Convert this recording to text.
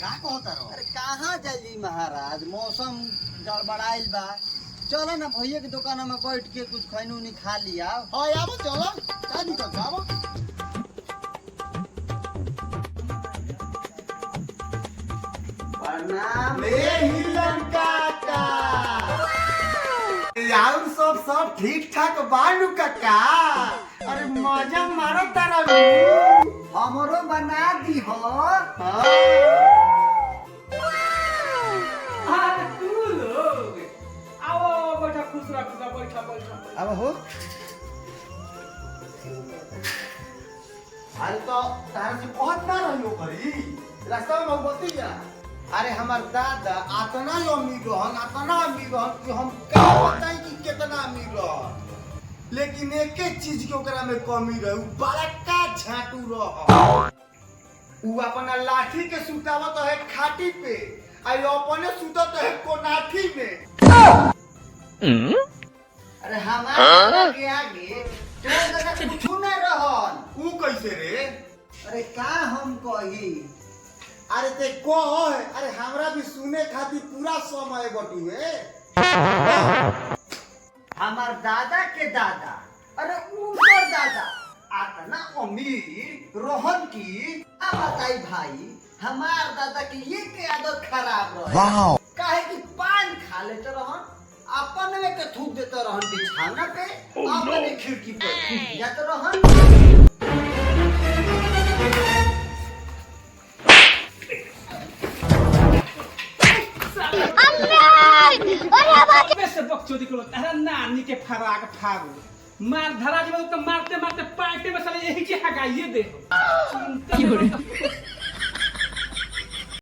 का कहता रहो? अरे कहाँ जल्दी महाराज, मौसम गड़बड़ाइल बा। चलो ना भैया की दुकान में बैठ के कुछ खैनू नहीं खा लिया। हाँ यार चलो, क्या दिक्कत है? आओ। प्रणाम। हिलन काका। यार सब ठीक ठाक बानू काका। अरे मजा मारो तारा। हमरो बना दी हो। अब हो। अरे तो तारा से बहुत ना रहियो करी। रास्ता में भगवती जा। अरे हमार दादा आतना अमीर रहन कि हम का बताई कि कितना अमीर रहन। लेकिन एक चीज के ओकरा में कमी रहे, बड़का झाटू रह। उ अपना लाठी के सुतावत है खाटी पे, आई अपने सुतत है कोनाठी में। अरे हमारे के आगे तो दादा कुछ ना रहन। उ कैसे रे? अरे का हम कही। अरे ते को है? अरे हमरा भी सुने खातिर पूरा समय बटुए। हमार दादा के दादा, अरे ऊपर दादा आतना अमीर रोहन की। अब बताई भाई, हमार दादा की ये के आदत खराब रहे। काहे कि पान खा लेते रहन, अपन में के थूक देते रहन बिछाना पे, अपने खिड़की पे थूक जाते रहन। से बकचोदी करो तारा नानी के फराग फागो मार धरा जब तो मारते मारते पार्टी में साले यही की हगाइए दे।